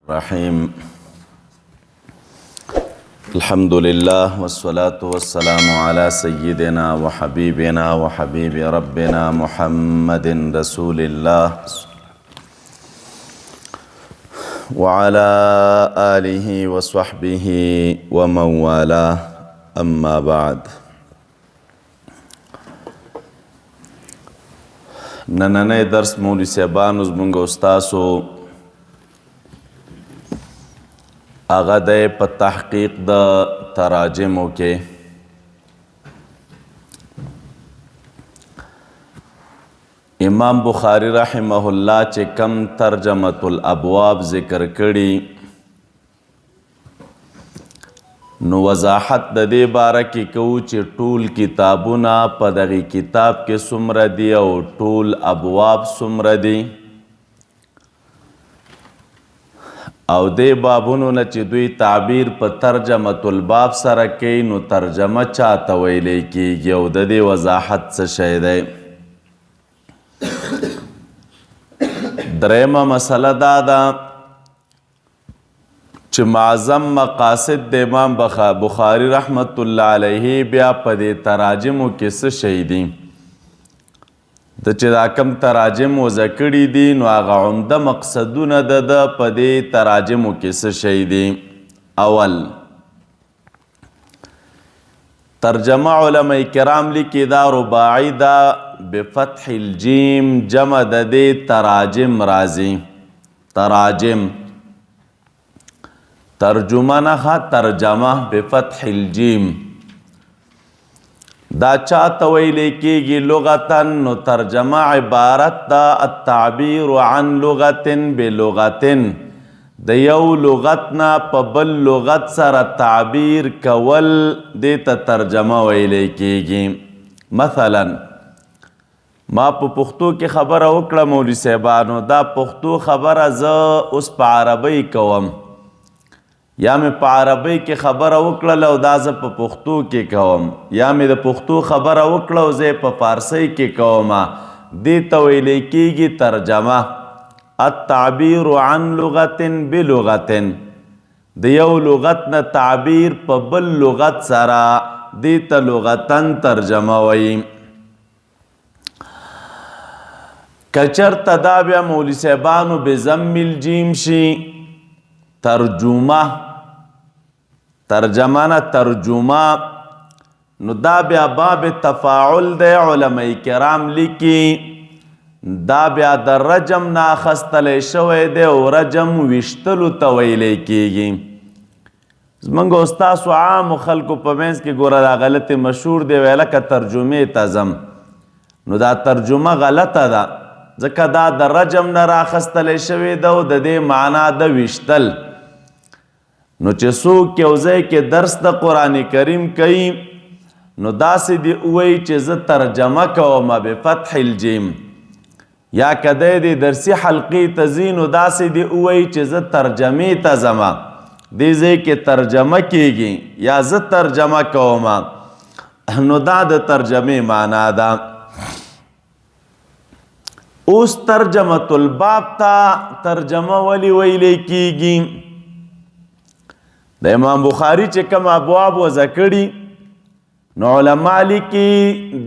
رحيم الحمد لله والصلاة والسلام على سيدنا وحبيبنا وحبيب ربنا محمد رسول الله وعلى آله وصحبه ومن والاه أما بعد. نننی درس مولی صاحبانو زمونږ استاسو هغه دی په تحقیق د تراجمو کې امام بخاری رحمه الله چې کم ترجمة الابواب ذکر کړي نو وضاحت د دې باره کې کوو چې ټول کتابونه په دغه کتاب کې څومره دي او ټول ابواب څومره دي او دې بابونو نه چې دوی تعبیر په ترجمة الباب سره کوي نو ترجمه چاته ویلی کیږي او د دې وضاحت څه شی دی. درېمه مسله دا ده چې معظم مقاصد د امام بخاری رحمت الله علیه بیا په دې تراجمو کې څه شی دي د چې دا کم تراجم وضع کړي دي نو هغه عمده مقصدونه د په دې تراجمو کې څه شی دي. اول ترجمه علماء کرام لیکي دا رباعي دا بفتح الجیم جمع د دې تراجم راځي. تراجم ترجمه نه ترجمه بفتح الجیم دا چاته ویلی کیږي لغتن نو ترجمه عبارت دا التعبیر عن لغت بلغت د یو لغت نه په بل لغت سره تعبیر کول دې ته ترجمه ویلی کیږي. مثلا ما په پښتو کې خبره وکړه مولوي صاحبانو دا پښتو خبره زه اوس په عربی کوم یا مې په عربی کې خبره وکړله او دا زه په پښتو کې کوم یا مې د پښتو خبره وکړه او زه په فارسی کې کوم دې ته ویلی کیږي ترجمه التعبیر عن لغت بلغت د یو لغت نه تعبیر په بل لغت سره دې ته لغتن ترجمه وایي. کچرته دا بیا مولوي صاحبانو بضم الجیم شي ترجمه ترجمه نه ترجمه نو دا بیا باب تفاعل دی علماء کرام لیکي دا بیا د رجم نه اخیستلی شوی دی او رجم ویشتلو ته ویلی کیږي. زمونږ استاسو عامو خلکو په منځ کې ګوره دا غلطې مشهور دی ویله که ترجمې ته ځم نو دا ترجمه غلطه ده ځکه دا د رجم نه رااخیستلی شوی ده او د دې معنا د ویشتل نو چې څوک یو ځای کې درس د قرآن کریم کوي نو داسې دی ووایي چې زه ترجمه کوم بفتح الجیم یا که دی د درسي حلقې ته ځي نو داسې دی ووایي چې زه ترجمې ته ځم دې ځای کې ترجمه کیږي یا زه ترجمه کوم نو دا د ترجمې معنا ده. اوس ترجمة الباب ته ترجمه ولی ویلی کیږي د امام بخاری چې کوم ابواب وضع کړي نو علما لیکي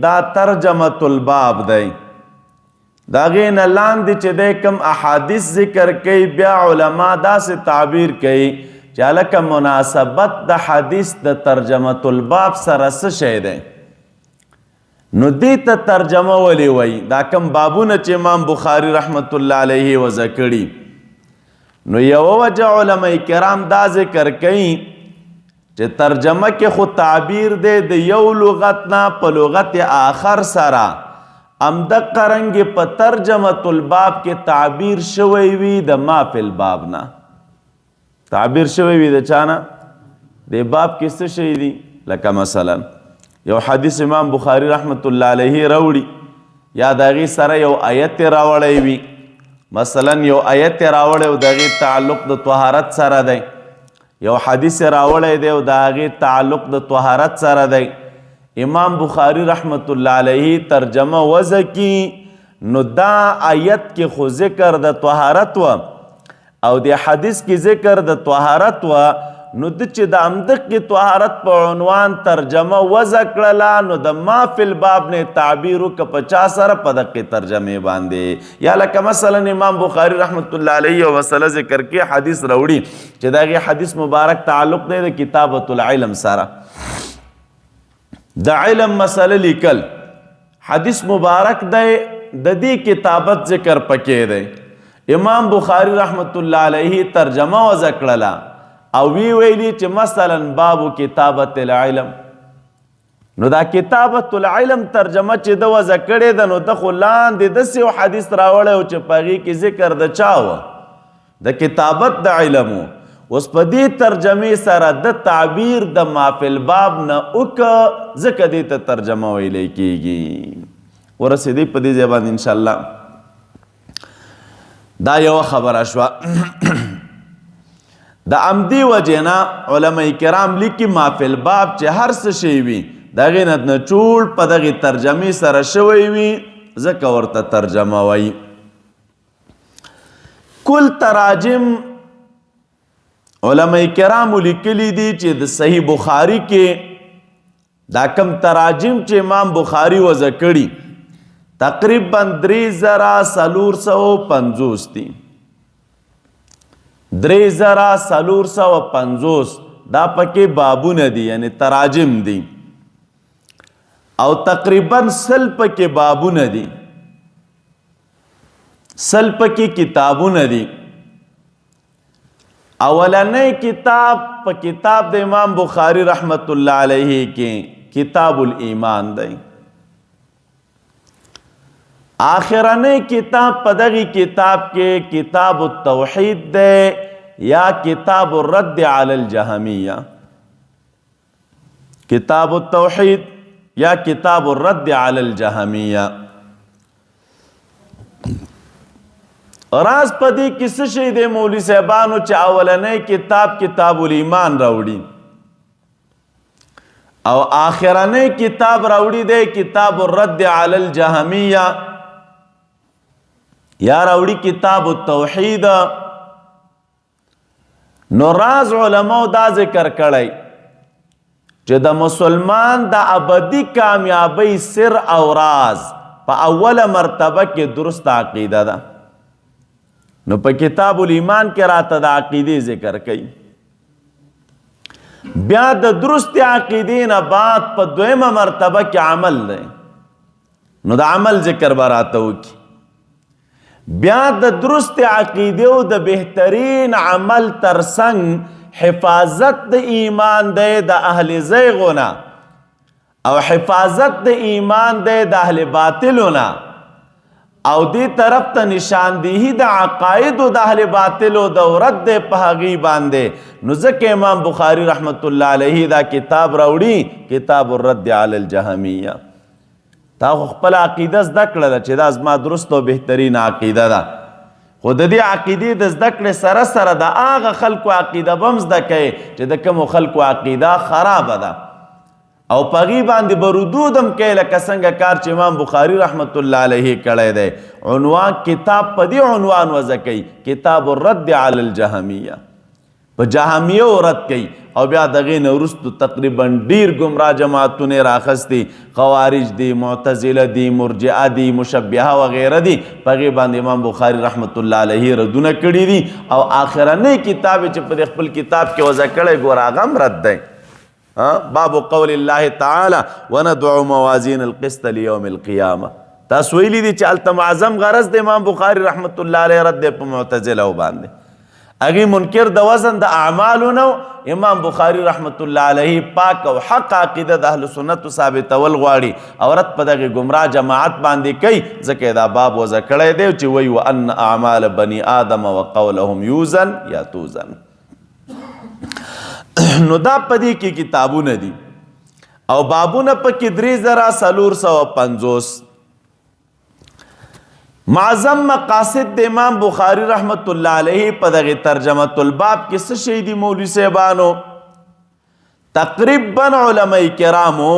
دا ترجمة الباب دی د هغې نه لاندې چې دی کوم احادیث ذکر کوي بیا علما داسې تعبیر کوي چې هلکه مناسبت د حدیث د ترجمة الباب سره څه شی دی نو دې ته ترجمه ولی وی دا کم بابونه چې امام بخاری رحمت الله علیه وضع کړي نو یو وجه علماء کرام دا ذکر کوي چې ترجمه کې خو تعبیر دی د یو لغت نه په لغت آخر سره همدقه رنګې په ترجمة الباب کې تعبیر شوی وي د ما فی الباب نه تعبیر شوی وي د چا نه د باب کې څه شی دي لکه مثلا یو حدیث امام بخاری رحمت الله علیه راوړي یا د هغې سره یو آیت راوړی وي مثلا یو آیت راوړی او د هغې تعلق د طهارت سره دی یو حدیث راوړی دی او د هغې تعلق د طهارت سره دی امام بخاری رحمت الله علیه ترجمه وضع کی نو دا آیت کې خو ذکر د طهارت و او د حدیث کې ذکر د طهارت و نو د چې د همدغې طهارت په عنوان ترجمه وضع کړله نو د ما فی الباب نه تعبیر وکړه په چا سره په دغې ترجمې باندې. یا لکه مثلا امام بخاري رحمت الله علیه یو مسله ذکر کې حدیث راوړي چې د هغې حدیث مبارک تعلق دی د کتابة العلم سره. د علم مسله لیکل حدیث مبارک دی د دې کتابت ذکر پکې دی. امام بخاری رحمت الله علیه ترجمه وضع کړله او ویلی چې مثلا باب کتابت العلم. نو دا کتابت العلم ترجمه چې د وضع کړې ده نو د خو لاندې داسې یو حدیث راوړی و چې په هغې کې ذکر د چا و د کتابت د علم و. اوس په دې ترجمې سره د تعبیر د ما فی الباب نه وکړه ځکه دې ته ترجمه ویلی کېږي. ورسېدی په دې ځای باندې انشاءالله. دا یو خبره شوه. د عمدي وجې نه علما کرام لیکي ما فی الباب چې هر څه شی وي د هغې نه نچوړ په دغې ترجمې سره شوی وي ځکه ورته ترجمه وایي. کل تراجم علما کرامو لیکلي دي چې د صحیح بخاري کې دا کم تراجم چې امام بخاري وضع کړي تقریبا 3450 دي. 3450 دا پکې بابونه دي یعنی تراجم دي او تقریبا 100 پکې بابونه دي 100 پکې کتابونه دي. اولنی کتاب په کتاب د امام بخاری رحمت الله علیه کې کتاب الایمان دی. آخرنی کتاب په دغی کتاب کې کتاب التوحید دی یا کتاب الرد علی الجهمیہ. کتاب التوحید یا کتاب الرد علی الجهمیہ. راز پدی کس شی دے مولوی صاحبانو چې اولنی کتاب کتاب الایمان راوړي او آخرنی کتاب راوړي دے کتاب الرد علی الجهمیہ یا راوړي کتاب التوحید. نو راز علماء دا ذکر کړی چې د مسلمان د ابدي کامیابی سر او راز په اوله مرتبه کې درست عقیده ده. نو په کتاب الایمان کې راته د عقیدې ذکر کوي. بیا د درست عقیدې نه بعد په دویمه مرتبه کې عمل دی نو د عمل ذکر به راته وکړي. بیا د درست عقیده او د بهترین عمل ترڅنګ حفاظت د ایمان دی د اهل زیغونه او حفاظت د ایمان دی د اهل باطلونه او دې طرف ته نشاندهی د عقاید د اهل باطلو د رد په هغې باندې. نو ځکه امام بخاری رحمت الله علیه دا کتاب راوړي کتاب الرد علی الجهمیہ. تا خپل عقیده زده کړه ده چې دا زما درست او بهترین عقیده ده خو د دې عقیدې د زده کړې سره سره د هغه خلکو عقیده به هم زده کوي چې د کومو خلکو عقیده خرابه ده او په هغې باندې به ردود هم کوي لکه څنګه کار چې امام بخاري رحمت الله علیه کړی دی. عنوان کتاب په دې عنوان وضع کوي کتاب الرد علی الجهمیہ. په جهمیه رد کوي او بیا دغې نه وروستو تقریبا ډیر ګمراه جماعتونه راخستي خوارج دي معتزله دي مرجئه دي مشبهه وغیره دي په هغې باندې امام بخاري رحمت الله علیه ردونه کړي دي او آخرنی کتاب چې په خپل کتاب کې وضع کړی ګور هغه هم رد دی. باب قول الله تعالی وندع موازین القسط لیوم القیامه. تاسو ویلي دي چې هلته معظم غرض د امام بخاري رحمت الله علیه رد دی په معتزله باندې. هغې منکر د وزن د اعمالو نو امام بخاری رحمت الله علیه پاک او حق عقیده د اهل سنت ثابتول غواړي او رد په دغه گمراه جماعت باندې کوي ځکه دا باب وضع کړی دی چې وایي وان اعمال بني آدم وقولهم یوزن یا توزن. نو دا په دې کې کتابونه دي او بابونه پکې 3450. معظم مقاصد د امام بخاری رحمت الله علیه په دغه ترجمه الباب کې څه شی دي مولوی صاحبانو؟ تقریبا علماء کرامو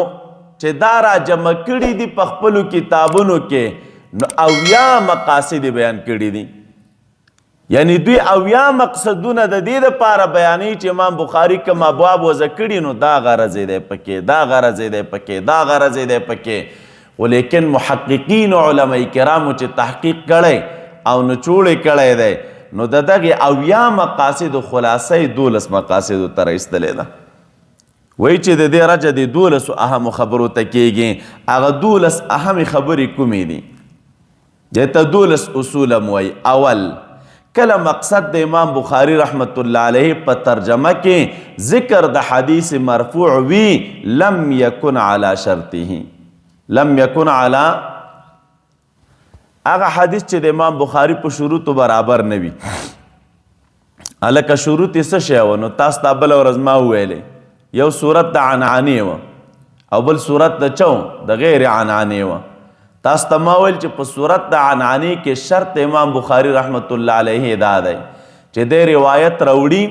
چې دا را جمع کړي دي په خپلو کتابونو کې نو 90 مقاصد بیان کړي دي یعنی دوی اویا مقصدونه د دې دپاره بیانوي چې امام بخاري کوم ابواب وضع کړي نو دا غرض دی پکې، دا غرض دی پکې، دا غرض دی پکې. خو لیکن محققین علماء کرامو چې تحقیق کړی او نچوړې کړی دی نو د دغې اویا مقاصد خلاصه 12 مقاصدو ته رایستلی ده. وایي چې د دې رجه د 12 اهمو خبرو ته کېږي. هغه 12 اهمې خبرې کومې دي؟ دې ته 12 اصول هم وایي. اول، کله مقصد د امام بخاری رحمت الله علیه په ترجمه کې ذکر د حدیث مرفوع وی لم یکن علی شرطه، لم یکن علی هغه حدیث چې د امام بخاری په شروطو برابر نه وي. هلکه شروط یې څه شی و؟ نو تاسو ته بله ورځ ما وویلې یو صورت د عنعنې وه او بل صورت د چا د غیر عنعنې وه. تاسو ته ما ویل چې په صورت د عنعنې کې شرط امام بخاری رحمت الله علیه دا دی چې د روایت راوړي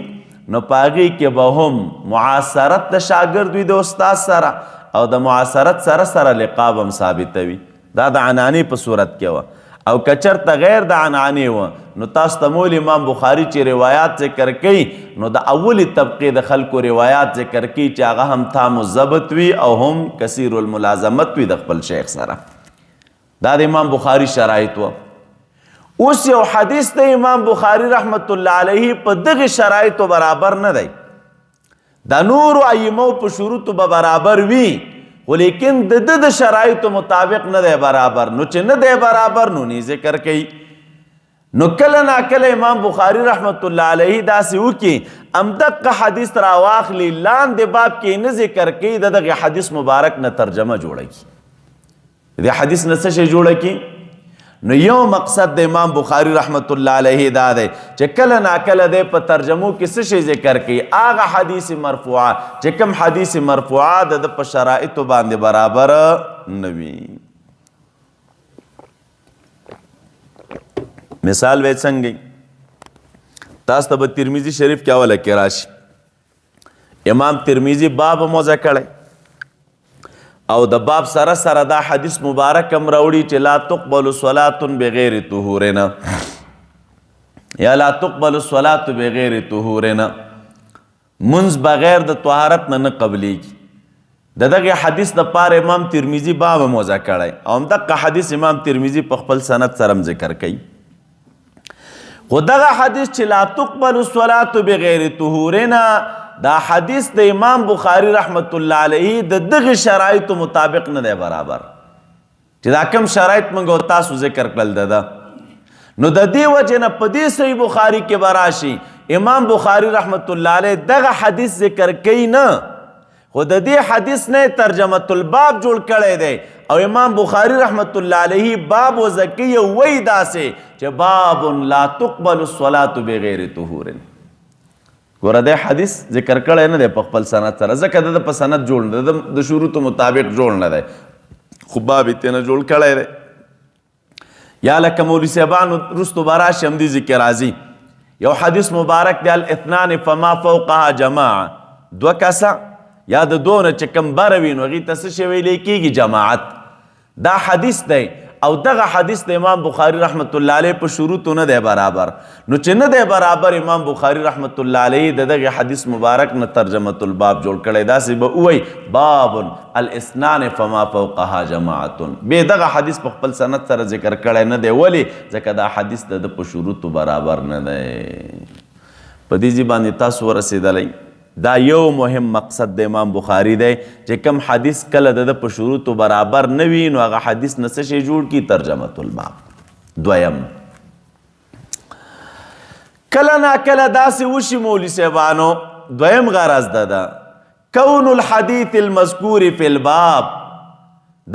نو په هغې کې به هم معاصرت د شاګرد وي د استاد سره او د معاصرت سره سره لقاب هم ثابتوي. دا د عنعنې په صورت کې وه. او که چېرته غیر د عنعنې وه نو تاسو ته مول امام بخاری چې روایات ذکر کوي نو د اولي طبقې د خلکو روایات ذکر کوي چې هغه هم تام الضبط وي او هم کثیر الملازمت وي د خپل شیخ سره. دا د امام بخاری شرایط و. اوس یو حدیث د امام بخاری رحمت الله علیه په دغه شرایطو برابر نه دی. د نورو ائمو په شروطو به برابر وي خو لیکن د د شرایطو مطابق نه دی برابر. نو چې نه دی برابر نو نه ذکر کوي. نو کله ناکله امام بخاری رحمت الله علیه داسې وکړي همدغه حدیث راواخلي لاندې باب کې نه ذکر کوي د دغه حدیث مبارک نه ترجمه جوړوي. د حدیث نه څه شی جوړه کی؟ نو یو مقصد د امام بخاری رحمت الله علیه دا دی چې کله ناکله دی په ترجمو کې څه شی ذکر کوي هغه حدیث مرفوعه چې کوم حدیث مرفوعه د په شرایطو باندې برابر نه وي. مثال وایي څنګه؟ تاسو ته به ترمذي شریف کې حواله کې راشي. امام ترمذي باب موضع کړی او د باب سره سره دا حدیث مبارک هم راوړي چې لا تقبل صلاة بغیر طهورنا یا لا تقبل الصلاة بغیر طهورنا، منز بغیر د طهارت نه قبلیږي. د دغه حدیث د پاره امام ترمذي باب موضع کړی او همدغه حدیث امام ترمذي په خپل سند سره ذکر کوي. خو دغه حدیث چې لا تقبل الصلاة بغیر طهورنا دا حدیث د امام بخاری رحمت الله علیه د دغه شرایطو مطابق نه دی برابر چې دا کم شرایط موږ تاسو ذکر کړل ده. نو د دې وجه نه په دې صحیح بخاری کې براشي امام بخاری رحمت الله علیه دغه حدیث ذکر کوي نه خو د دې حدیث نه ترجمه الباب جوړ کړی دی او امام بخاری رحمت الله علیه باب وزکی وی داسې چې باب لا تقبل الصلاة بغیر طهور. ګوره د حدیث ذکر کړی نه دی په خپل سند سره ځکه د په سند جوړ نه دی د شروطو مطابق جوړ نه دی خو باب یې ترې نه جوړ کړی دی. یا لکه مولوي صاحبانو رستو به راشي همدې ذکر راځي یو حدیث مبارک دی الاثنان فما فوقها جماعه، دوه کسه یا د دوه نه چې کوم بره وي نو هغې ته څه شی ویلی کېږي؟ جماعت. دا حدیث دی او دغه حدیث د امام بخاری رحمت الله علیه په شروطو نه دی برابر. نو چې نه دی برابر امام بخاری رحمت الله علیه د دغه حدیث مبارک نه ترجمه الباب جوړ کړی داسې به ووایي باب الاثنان فما فوقها جماعت. بې دغه حدیث په خپل سند سره ذکر کړی نه دی. ولې؟ ځکه دا حدیث د په شروطو برابر نه دی. په دې ځای باندې تاسو ورسېدلی دا یو مهم مقصد د امام بخاری دی چې کم حدیث کله د په شروطو برابر نه وي نو هغه حدیث نه څه شی جوړ کړي؟ ترجمه الباب. دویم، کله ناکله داسې وشي مولوي صاحبانو دویم غرض ده کون الحدیث المذکور فی الباب،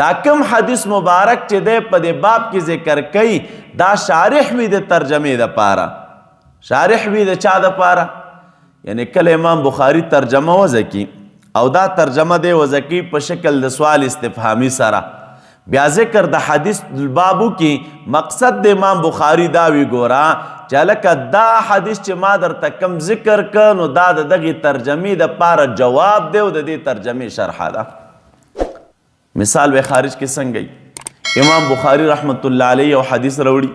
دا کم حدیث مبارک چې دی په دې باب کې ذکر کوي دا شارح وي د ترجمې دپاره. شارح وي د چا دپاره؟ یعنی کله امام بخاری ترجمه وضع کی او دا ترجمه دی وضع کی په شکل د سوال استفهامی سره بیا ذکر د حدیث البابو کی مقصد د امام بخاری دا وی ګورا چې لکه دا حدیث چې ما درته کم ذکر ک نو دا د دغه ترجمې د پاره جواب دی او د دې ترجمې شرح ده. مثال به خارج کې څنګه امام بخاری رحمت الله علیه او حدیث راوړي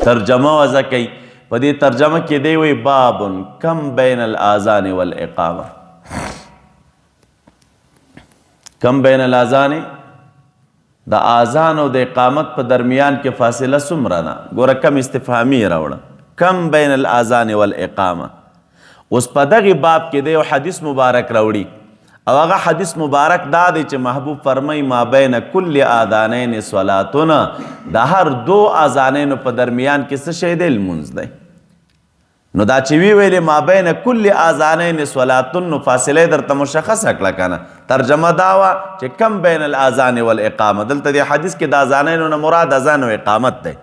ترجمه وضع کوي په دې ترجمه کې دی وی باب کم بین الاذان والاقامه. کم بین الاذان، د اذان او د اقامت په درمیان کې فاصله څومره ده؟ ګوره کم استفهامي راوړه، کم بین الاذان والاقامه. اوس په دغه باب کې دی یو حدیث مبارک راوړي او هغه حدیث مبارک دا دی چې محبوب فرمای ما بین کل اذانین صلاتون، د هر دو اذانینو په درمیان کې څه شی دی؟ لمونځ دی. نو دا چې وی ویلې ما بین کل اذانین صلاتون، نو فاصله درته مشخصه کړه کنه. ترجمه دا وه چې کم بین الاذان والاقامه. دلته د حدیث کې د اذانینو نه مراد اذان او اقامت دی.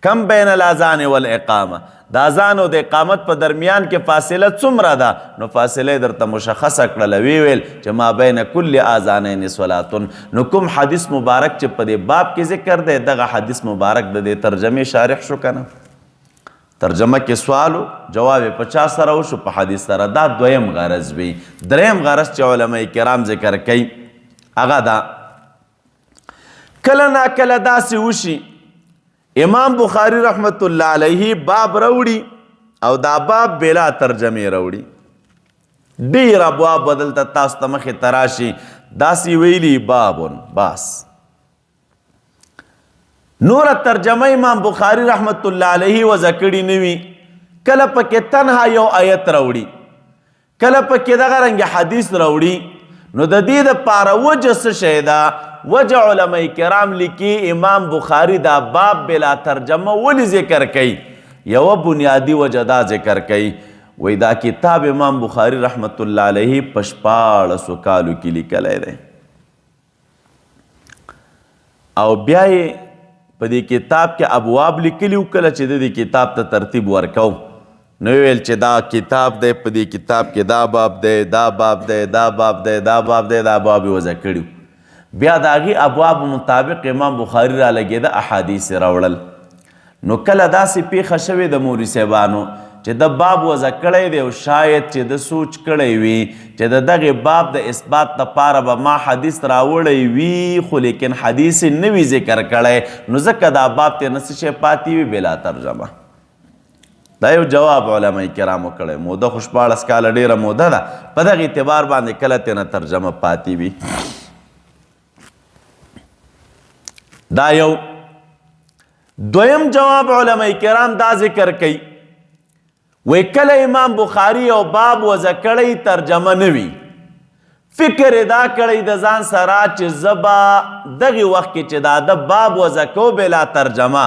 کم بین الاذان والاقامه، د اذان او د اقامت په درمیان کې فاصله څومره ده؟ نو فاصله درته مشخصه کړله، وی ویل چې ما بین کل اذانین صلاتون. نو کوم حدیث مبارک چې په دې باب کې ذکر دی، دغه حدیث مبارک د دې ترجمې شارح شو کنه. ترجمه کې سوالو جواب په چا سره وشو؟ په حدیث سره. دا دویم غرض وي. دریم غرض چې علماء کرام ذکر کوي هغه دا، کله نا کله داسې وشي امام بخاری رحمت الله علیه باب راوړي او دا باب بلا ترجمه راوړي. ډیر ابواب بدلته تاسو ته مخې ته راشي داسې ویلي بابون بس. نور ترجمه امام بخاری رحمت الله علیه وضع کړي نه وي. کله پکې تنها یو آیت راوړي، کله پکې دغه رنګ حدیث راوړي. نو د دې دپاره وجه څه شی ده؟ وجه علماء کرام لیکي امام بخاری دا باب بلا ترجمه ولی ذکر کوي؟ یوه بنیادی وجه دا ذکر کوي، وی دا کتاب امام بخاری رحمت الله علیه په 1400 کالو کې لیکلی دی او بیا یې په دې کتاب کې ابواب لیکلي وو. کله چې د دې کتاب ته ترتیب ورکو نو ویل چې دا کتاب دی، په دې کتاب کې دا باب دی، دا باب دی، دا باب دی، دا باب دی، دا باب یې وضع کړي. بیا د هغې ابواب مطابق امام بخاري را لګېده احادیث راوړل. نو کله داسې پیښه شوې د مولوي صاحبانو چې د باب وضع کړی دی او شاید چې د سوچ کړی وي چې د دغې باب د اثبات لپاره به ما حدیث راوړی وي، خو لیکن حدیث نه وي ذکر کړی، نو ځکه دا باب ته نه څه شی پاتې وي بلا ترجمه. دا یو جواب علماء کرامو کړی. موده خو 14 کاله ډېره موده ده، په دغه اعتبار باندې کله ته نه ترجمه پاتې وي. دا یو. دویم جواب علماء کرام دا ذکر کوي، وی کله امام بخاری او باب وضع کړی ترجمه نه وي، فکر دا کړی د ځان سره چې زبا دغه وخت کې چې دا د باب وضع کو بلا ترجمه،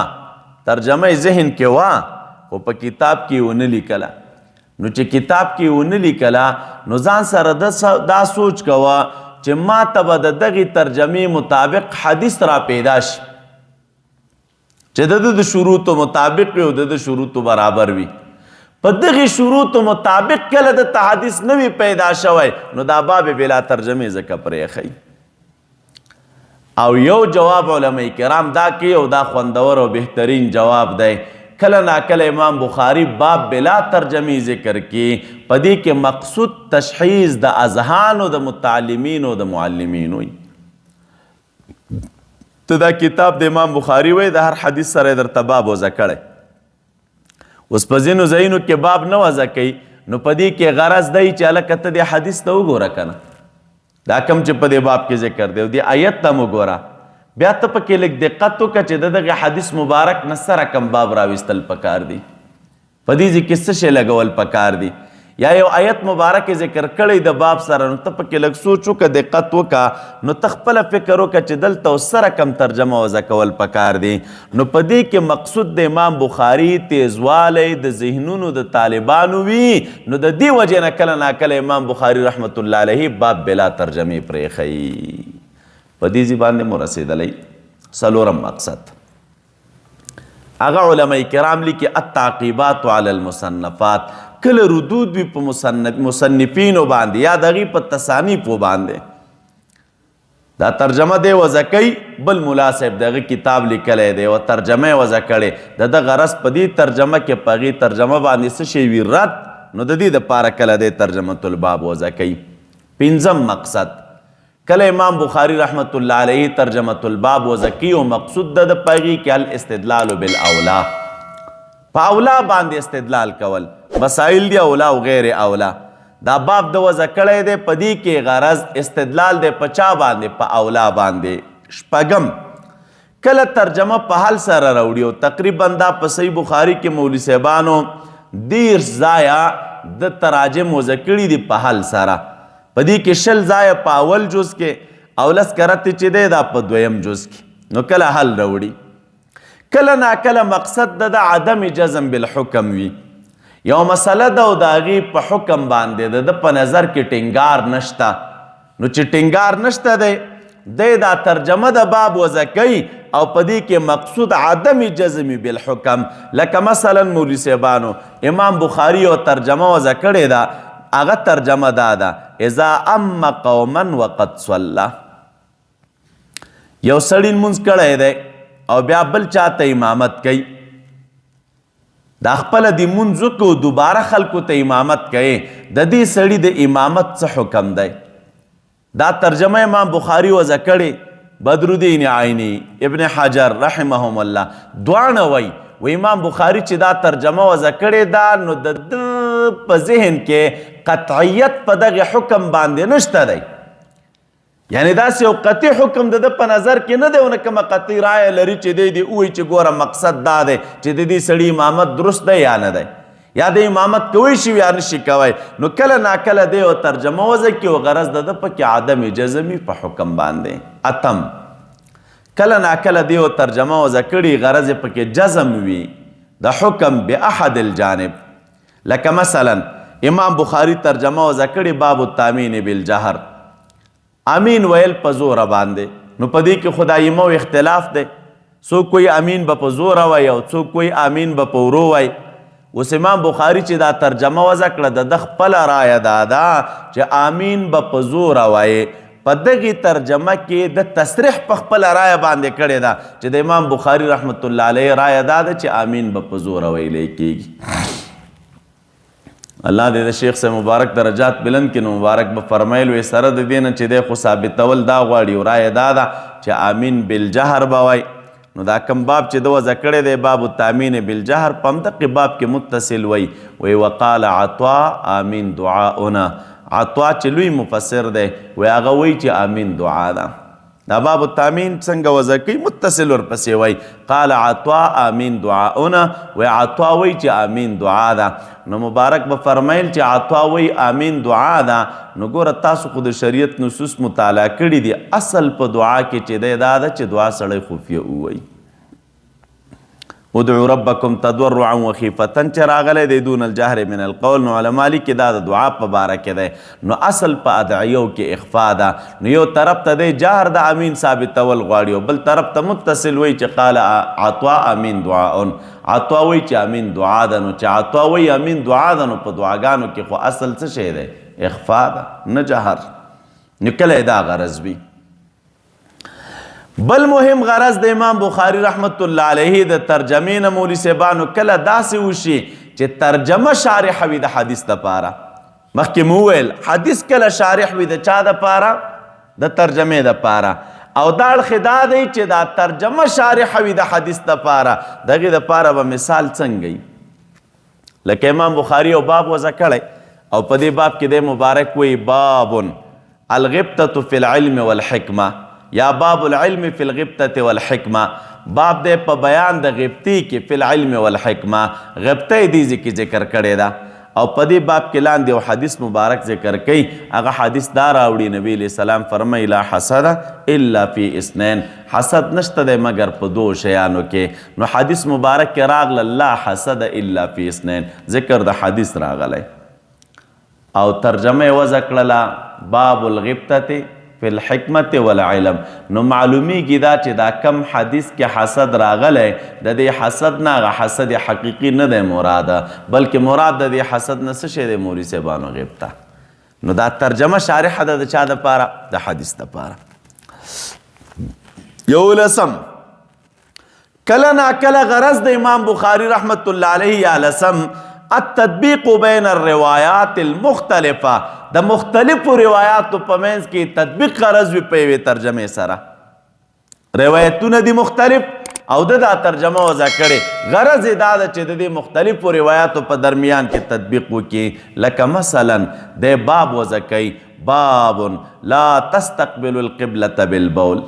ترجمه ذهن کې وا خو په کتاب کې ونه لیکله. نو چې کتاب کې ونه لیکله نو ځان سره دا سوچ کوه چې ما ته به د دغې ترجمې مطابق حدیث را پیدا شي چې د شروطو مطابق وي او د شروطو برابر وي. په دغې شروطو مطابق کله د حدیث نه وي پیدا شوی نو دا باب بلا ترجمې ځکه پرېښی. او یو جواب علماء کرام دا کوي او دا خوندور او بهترین جواب دی، کله ناکله امام بخاری باب بلا ترجمې ذکر کی، په دې کې مقصود تشخیص د اذهان او د متعلمین او د معلمین وي. ته دا کتاب د امام بخاری وی د هر حدیث سره درته باب وضع کړی. اوس په ځینو ځایونو کې باب نه وضع کوي، نو په دې کې غرض دی چې هلکه ته دې حدیث ته وګوره که نه، دا کم چې په دې باب کې ذکر دی او دې آیت ته وګوره، بیا ته پکې لږ دقت وکړه چې د دغه حدیث مبارک نه سره کم باب راویستل پکار دي، په دې ځای کې څه شی لګول پکار دي، یا یو آیت مبارک ذکر کړی د باب سره، نو ته پکې لږ سوچ وکړه، دقت وکړه، نو ته خپله فکر وکړه چې دلته سره کم ترجمه وضع کول پکار دي. نو په دې کې مقصود د امام بخاري تیزوالی د ذهنونو د طالبانو وي، نو د دې وجې نه کله ناکله امام بخاري رحمت الله علیه باب بلا ترجمې پرېښی. په دې ځای باندې مو رسېدلی. څلورم مقصد هغه علماء کرام لیکي التعقیبات علی المصنفات، کله ردود وي په مصنفینو باندې یا د هغې په تصانیفو باندې. دا ترجمه دی وضع کوي، بل ملا صاحب د هغه کتاب لیکلی دی او ترجمه یې وضع کړې، د ده غرض په دې ترجمه کې په هغې ترجمه باندې څه شی وي رد، نو د دې دپاره کله دی ترجمه الباب وضع کوي. پنځم مقصد کله امام بخاری رحمت الله علیه ترجمه الباب وضع کوي او مقصود د په هغې کې الاستدلال بالاولا، په اولا باندې استدلال کول، مسائل دی اولا او غیر اولا. دا باب د وضع کړی دی، په دې کې غرض استدلال دی په چا باندې؟ په اولا باندې. شپږم، کله ترجمه په حل سره راوړي او تقریبا دا په صحیح بخاري کې مولوي صاحبانو 10 ځایه د تراجم وضع کړي دي په حل سره. په دې کې 20 ځایه په اول جز کې او 10 کرت چې دی دا په دویم جز کې. نو کله حل راوړي، کله ناکله مقصد د عدم جزم بالحکم وي. یو مسله ده او د هغې په حکم باندې د په نظر کې ټینګار نشته، نو چې ټینګار نشته دی دا ترجمه د باب وضع کوي او په دې کې مقصود عدم جزم بالحکم. لکه مثلا مولوي صاحبانو امام بخاري او ترجمه وضع کړې ده، هغه ترجمه دا ده اذا ام قوما وقد صلى. یو سړی لمونځ کړی دی او بیا بل چاته امامت کوي، دا خپله د مونځ وکړو دوباره خلکو ته امامت کوي، د دې سړي د امامت څه حکم دی؟ دا ترجمه امام بخاري وضع کړې، بدرالدین عینی، ابن حجر رحمهم الله دواړه وایي امام بخاري چې دا ترجمه وضع کړې ده نو د ده په ذهن کې قطعیت په دغه حکم باندې نشته دی. یعنی داسې یو قطعي حکم د ده په نظر کې نه دی، ونه کومه قطعي رایه لري چې دی ووایي چې ګوره مقصد دا دی چې د دې سړي امامت درست دی یا نه دی، یا د امامت کوی شي یا نشي کوی. نو کله ناکله دی او ترجمه وضع کړي او غرض د ده پکې عدم جزمي په حکم باندې. اتم، کله ناکله دی او ترجمه وضع کړي غرض پکې جزم وي د حکم باحد الجانب. لکه مثلا امام بخاري ترجمه وضع کړي باب التامین بالجهر، امین ویل په زوره باندې. نو په دې کې خدای مو اختلاف دی، څوک کوئی امین به په زوره وایي او څوک کوئی امین به په ورو وایي. اوس امام بخاري چې دا ترجمه وضع کړه د ده خپله رایه دا ده چې امین به په زوره وایي. په دغې ترجمه کې د تصریح په خپله رایه باندې کړې ده چې د امام بخاري رحمت الله علیه رایه دا ده چې امین به په زوره ویلی کېږي. الله دې د شیخ صاحب مبارک درجات بلند کړي. نو مبارک به فرمایلو سره د دې نه چې دی خو ثابتول دا غواړي او رایه دا ده چې امین بالجهر به وایي. نو دا کم باب چې د وضع کړی دی باب التامین بالجهر، په همدغې باب کې متصل وایي وقال عطاء امین دعاؤنا. عطاء چې لوی مفسر دی هغه وایي چې امین دعا ده. دا باب التامین څنګه وضع کوي؟ متصل ورپسې وایي قال عطاء امین دعاؤنا، عطاء وایي چې امین دعا ده. نو مبارک به فرمایل چې عطاء وایي امین دعا ده. نو ګوره تاسو خو د شریعت نصوص مطالعه کړي دي، اصل په دعا کې چې دی دا ده چې دعا سړی خفیه ووایي. ادعو ربکم تضرعا وخیفة چې راغلی دی دون الجهر من القول. نو علما لیکي دا د دعا په باره کې دی. نو اصل په ادعیو کې اخفا ده. نو یو طرف ته دی جهر د امین ثابتول غواړي او بل طرف ته متصل وایي چې قال عطاء امین دعاء. عطاء وایي چې امین دعا ده. نو چې عطاء وایي امین دعا ده نو په دعاګانو کې خو اصل څه شی دی؟ اخفا ده، نه جهر. نو کله دا غرض وي. بل مهم غرض د امام بخاري رحمت الله علیه د ترجمې نه مولوي صاحبانو کله داسې وشي چې ترجمه شارح وي د حدیث دپاره. مخکې مو وویل حدیث کله شارح وي د چا دپاره؟ د ترجمې دپاره. او دا اړخ دا دی چې دا ترجمه شارح وي د حدیث دپاره، دغې دپاره به مثال څنګه وي؟ لکه امام بخاري یو باب وضع کړی او په دې باب کې دی مبارک وایي باب الغبطة فی العلم والحکمه یا باب العلم فی الغبطة والحکمه. باب دی په بیان د غبطي کې فی العلم والحکمه. غبطه یې دې کې ذکر کړې ده او په دې باب کې لاندې یو حدیث مبارک ذکر کوي. هغه حدیث دا راوړي نبی علیہ السلام فرمایي لا حسد الا فی اثنین، حسد نشته دی مگر په 2 شیانو کې. نو حدیث مبارک کې راغله لا حسد الا فی اثنین، ذکر د حدیث راغلی او ترجمه یې وضع کړله باب الغبطة فی الحکمت والعلم. نو معلومیږي دا چې دا کم حدیث کې حسد راغلی د دې حسد نه هغه حسد حقیقي نه دی مراده، بلکې مراد د دې حسد نه څه شی دی مولوي صاحبانو؟ غبطه. نو دا ترجمه شارحه ده د چا دپاره؟ د حدیث دپاره. 11 کله ناکله غرض د امام بخاري رحمت الله علیه یا لسم التطبیق بین الروایات المختلفه، د مختلفو روایاتو په منځ کې تطبیق غرض وي په یوې ترجمې سره. روایتونه دي مختلف او دا ترجمه وضع کړي غرض دا ده چې د دې مختلفو روایاتو په درمیان کې تطبیق وکړي لکه مثلا د باب وضع کوي باب لا تستقبل القبلة بالبول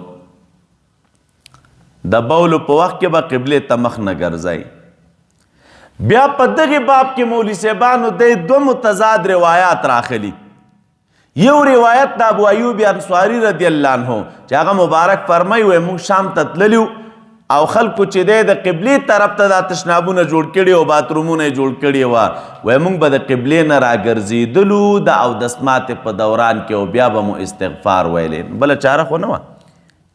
د بول په وخت کې به قبلې ته مخ نه ګرځئ بیا په دغه باب کې مولوي صاحبانو د دو متضاد روایات راخلي یو روایت د ابو ایوب انصاری رضی الله عنه چې هغه مبارک فرمایي وای موږ شام ته تللیو او خلکو چې د قبلې طرف ته دا تشنابونه جوړ کړي او باترومونه جوړ کړي وای موږ به د قبلې نه راګرځېدلو د اودس ماتې په دوران کې او بیا به مو استغفار ویلې بله چاره خو نه وه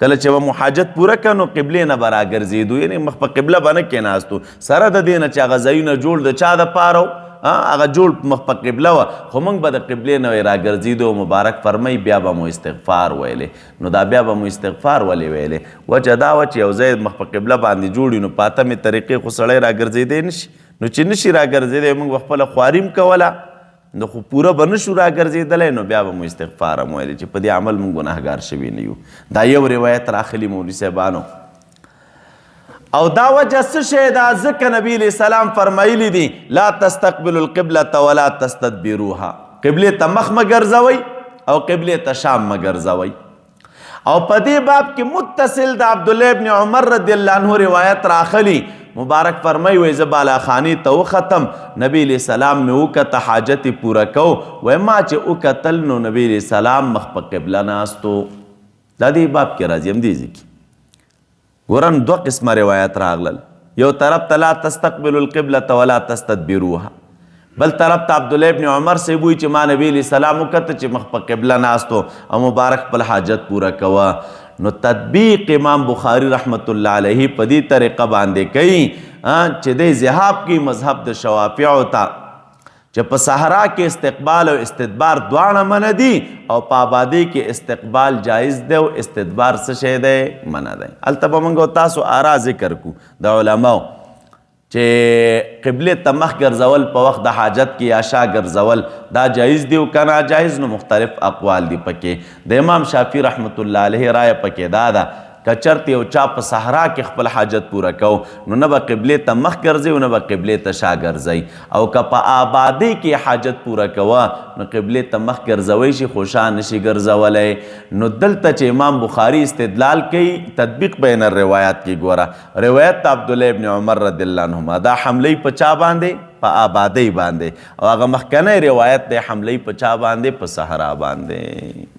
کله چې به مو حاجت پوره کړه نو قبلې نه به راګرځېدو یعنې مخ په قبله به نه کېناستو سره د دې نه چې هغه ځایونه جوړ د چا دپاره هغه جوړ مخ په قبله وه خو موږ به د قبلې نه راګرځېدو مبارک فرمایي بیا به مو استغفار ویلې نو دا بیا به مو استغفار ولې ویلې وجه دا وه چې یو ځای مخ په قبله باندې جوړ نو په اتمې طریقې خو سړی راګرځېدی نشي نو چې نشي راګرځېدی موږ به خپله خواریم کوله نو خو پوره به نشو راګرځېدلی نو بیا به مو استغفار هم ویلې چې په دې عمل موږ ګناهګار شوي نه یو دا یو روایت راخلي مولوي صاحبانو او دا وجه څه شی دا ځکه نبی علیه السلام فرمایلی دي لا تستقبلوا القبلة ولا تستدبروها قبلې ته مخ مه ګرځوئ او قبلې ته شام مه ګرځوئ او په دې باب کې متصل د عبدالله ابن عمر رضی الله عنه روایت راخلی مبارک فرمایي وای زه بالاخانې ته وختم نبی علیه السلام مې وکته حاجت یې پوره کو وای ما چې وکتل نو نبی علیه السلام مخ په قبله ناستو دا دې باب کې راځي هم دې ځکې ګورن دو قسمه روایت راغلل یو طرف ته لا تستقبلوا القبلة ولا تستدبروها بل طرف ته عبدالله ابن عمر سے وایي چې ما نبی علیه السلام وکته چې مخ په قبله ناستو او مبارک خپل حاجت پوره کوه نو تطبیق امام بخاری رحمت الله علیه په دې طریقه باندې کوي چې دی ذهاب کوي مذهب د شوافعو ته چې په صحرا کې استقبال او استدبار دواړه منع دي او په آبادی کې استقبال جایز دی او استدبار څه شی دی منع دی هلته به موږ تاسو آرا ذکر کو د علماو چې قبلې ته مخ ګرځول په وخت د حاجت کې یا شا ګرځول دا جایز دی او که ناجایز نو مختلف اقوال دي پکې د امام شافعي رحمت الله علیه رایه پکې دا ده که چرته یو چا په صحرا کې خپل حاجت پوره کو نو نه به قبلې ته مخ ګرځي او نه به قبلې ته شا ګرځئ او که په آبادی کې حاجت پوره کوه نو قبلې ته مخ ګرځوی شي خو شا نشي ګرځولی نو دلته چې امام بخاري استدلال کوي تطبیق بین الروایات کې ګوره روایت د عبدالله ابن عمر رضی الله عنهما دا حملې په چا باندې په آبادی باندې او هغه مخکنی روایت دی حملې په چا باندې په صحرا باندې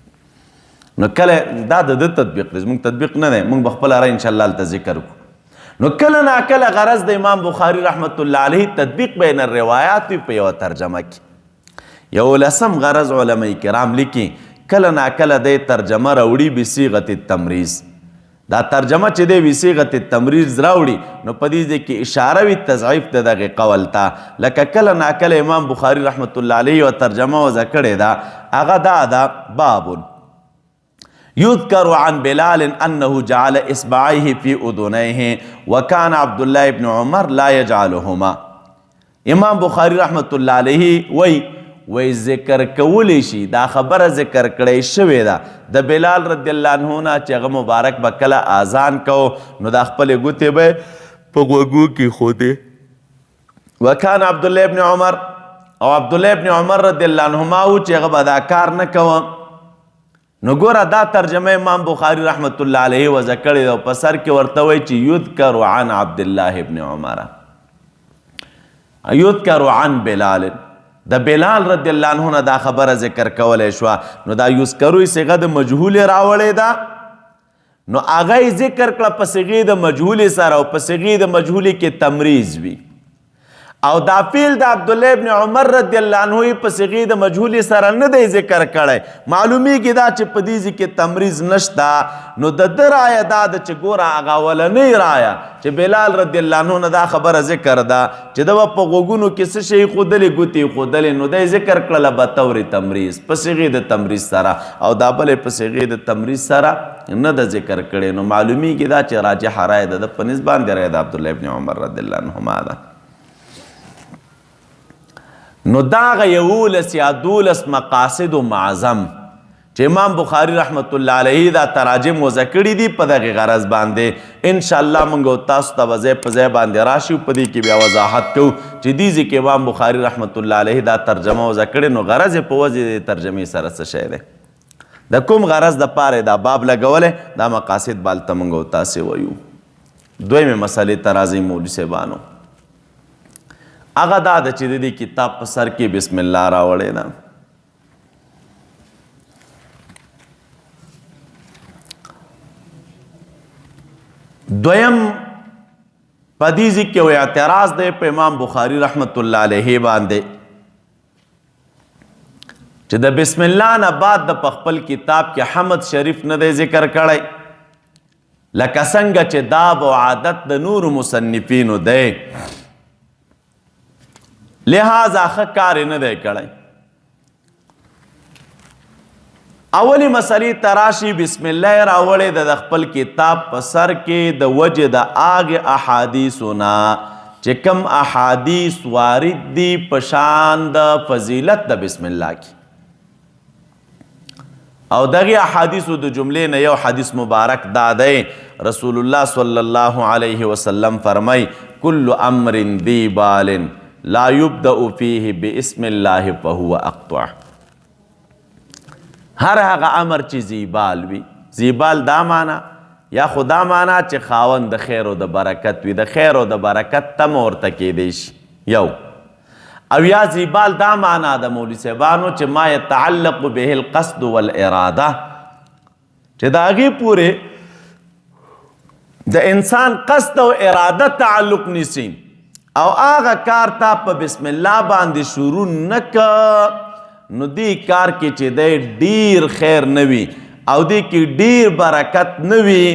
نو کله دا د تطبیق دی زموږ تطبیق نه دی موږ به خپله را انشاءالله هلته ذکر کړو نو کله ناکله غرض د امام بخاري رحمت الله علیه تطبیق بین الروایات وي په یوه ترجمه کې یو لسم غرض علما کرام لیکي کله ناکله دی ترجمه راوړي بصیغة التمریض دا ترجمه چې دی بصیغة التمریض راوړي نو په دې کې اشاره وي تضعیف د دغه قول ته لکه کله ناکله امام بخاري رحمت الله علیه یوه ترجمه وضع کړې ده هغه دا ده باب يذكر عن بلال أنه جعل إصبعيه في أذنيه وكان عبد الله بن عمر لا يجعلهما امام بخاري رحمت الله علیه وی ذکر کولی شي دا خبره ذکر کړی شوې ده د بلال رضی الله عنه نه چې هغه مبارک به کله اذان کو نو دا خپلې ګوتې به په غوږو کې ښودې وکان عبدالله ابن عمر او عبدالله ابن عمر رضی الله عنهما و چې هغه به دا کار نه کوه نو ګوره دا ترجمه امام بخاري رحمت الله علیه وضع کړې ده او په سر کې ورته وایي چې یذکر عن عبدالله ابن عمر یذکر عن بلال د بلال رضی الله عنه نه دا خبره ذکر کولی شوه نو دا یذکرو صیغه د مجهول راوړې ده نو هغه یې ذکر کړه په صیغې د مجهول سره او په صیغې د مجهول کې تمریز وي او دا فعل د عبدالله ابن عمر رضی الله عنه په صيغه د مجهول سره نه دی ذکر کړی معلومیږي دا چې په دې کې تمریز نشته نو د رایه دا د چې ګوره هغه اولنۍ رایه چې بلال رضی الله عنه نه دا خبره ذکر ده چې د په غوږونو کې څه شی ښودلې ګوتې ښودلې نو دی ذکر کړله بطور تمریز په صيغه د تمریز سره او دا بلې په صيغه د تمریز سره نه د ذکر کړی نو معلومیږي دا چې راجح رایه ده په نسبت باندې رایه د عبدالله ابن عمر رضی الله عنهما ده نو داغه یولس یا دولس مقاصد و معظم چې امام بخاری رحمت الله علیه دا تراجم وضع کړي دي په دغه غرض باندې. انشاءالله موږ او تاسو ته ځای په ځای باندې راشو، په دې کې بیا وضاحت کوو چې دې ځای کې امام بخاری رحمت الله علیه دا ترجمه وضع کړې، نو غرض یې په وجې د ترجمې سره څه شی دی، د کوم غرض دپاره دا باب لګولی، دا مقاصد بالته موږ او تاسې وایو. دویمې مسلې ته راځئ مولوي صاحبانو، هغه دا ده چې د دې کتاب په سر کې بسم الله راوړې ده. دویم په دې ځای کې یو اعتراض دی په امام بخاري رحمت الله علیه باندې چې د بسم الله نه بعد د په خپل کتاب کې حمد شریف نه دی ذکر کړی، لکه څنګه چې داب او عادت د نورو مصنفینو دی، لہذا ښه کار یې نه دی کړی. اولی مسئلې تراشی بسم الله راوړې د خپل کتاب په سر کې د وجه د هغې احادیثو نه چې کوم احادیث وارد دي په شان د فضیلت د بسم الله کې، او دغه احادیثو د جملې نه یو حدیث مبارک دا دی، رسول الله صلی الله علیه وسلم فرمای کل امر ذی بال لا یبدأ فیه باسم الله فهو اقطع. هر هغه امر چې زیبال وي، زیبال دا معنا یا خدا معنا چې خاوند د خیر او د برکت وي، د خیر او د برکت تم ورته کیدی شي یو، او یا زیبال دا معنا د مولوی صاحبانو چې ما یتعلق به القصد والاراده، چې د هغې پورې د انسان قصد او اراده تعلق نیسي، او هغه کار ته په بسم الله باندې شروع نه که، نو دی کار کې چې دی ډیر خیر نه وي او دی کې ډیر برکت نه وي،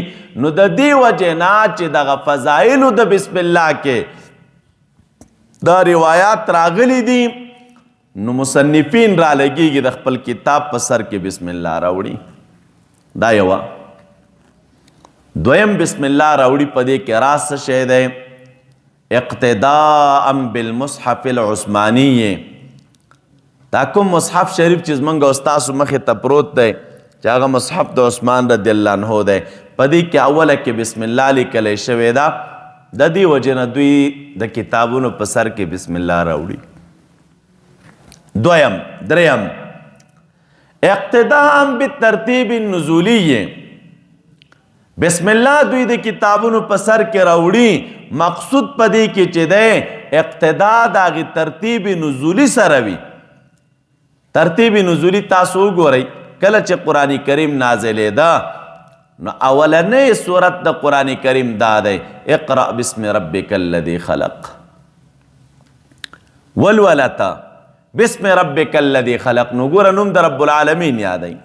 نو د دې وجې نه چې دغه فضایلو د بسم الله کې دا روایات راغلی دي، نو مصنفین را لګیږي د خپل کتاب په سر کې بسم الله راوړي. دا یوه. دویم بسم الله راوړي په دې کې راز څه شی دی؟ اقتداء بالمصحف العثماني، دا کوم مصحف شریف چې زمونږ او ستاسو مخې ته پروت دی چې هغه مصحف د عثمان رضی الله عنه دی، په دې کې اوله کې بسم الله لیکلی شوې ده، د دې وجې نه دوی د کتابونو په سر کې بسم الله راوړي. دریم اقتداء بالترتیب النزولی، بسم الله دوی د کتابونو په سر کې راوړي، مقصود په دې کې چې دی اقتداء د هغې ترتیب نزولی سره وي. ترتیب نزولی تاسو وګورئ، کله چې قرآن کریم نازلېده نو اولنۍ صورت د قرآن کریم دا دی اقرأ بسم ربک الذی خلق، ولولته بسم ربک الذی خلق، نو ګوره نوم د رب العالمین یادوي،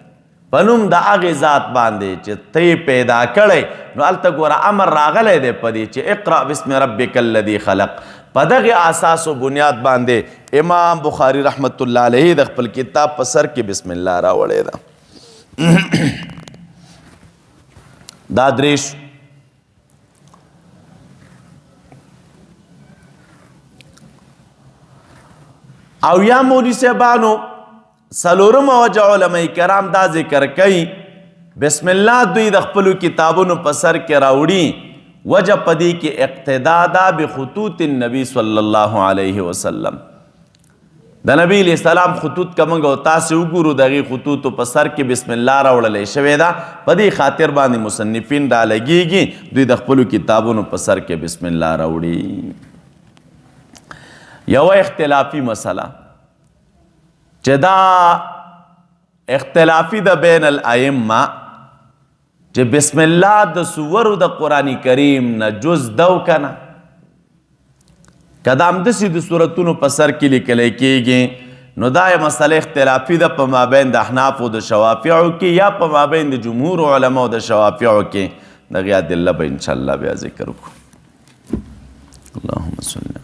په نوم د هغې ذات باندې چې ته پیدا کړی، نو هلته ګوره امر راغلی دی په دې چې اقرأ بسم ربک الذی خلق. په دغې اساس و بنیاد باندې امام بخاری رحمت الله علیه د خپل کتاب په سر کې بسم الله راوړې ده. دا دریش. او یا مولوی صاحبانو څلورم وجه علماء کرام دا ذکر کوي، بسم الله دوی د خپلو کتابونو په سر کې راوړي، وجه پدی کې اقتدا دا بخطوط النبی صلی الله علیه وسلم، د نبی علیہ السلام خطوط که موږ او تاسې وګورو، د هغې خطوطو په سر کې بسم الله راوړلی شوې ده، په دې خاطر باندې مصنفین را لګېږي دوی د خپلو کتابونو په سر کې بسم الله راوړي. یوه اختلافي مسله چې دا اختلافي د بین الائمه چې بسم الله د سورو د قرآن کریم نه جز دو کنه، که دا همداسې د سورتونو په سر کې لیکلی کېږي، نو دا یې مسله اختلافي ده په مابین د احنافو د شوافعو کې یا په مابین د جمهور علماو د شوافعو کې. دغې ادله به انشاءالله بیا ذکر وکړو. اللهم صل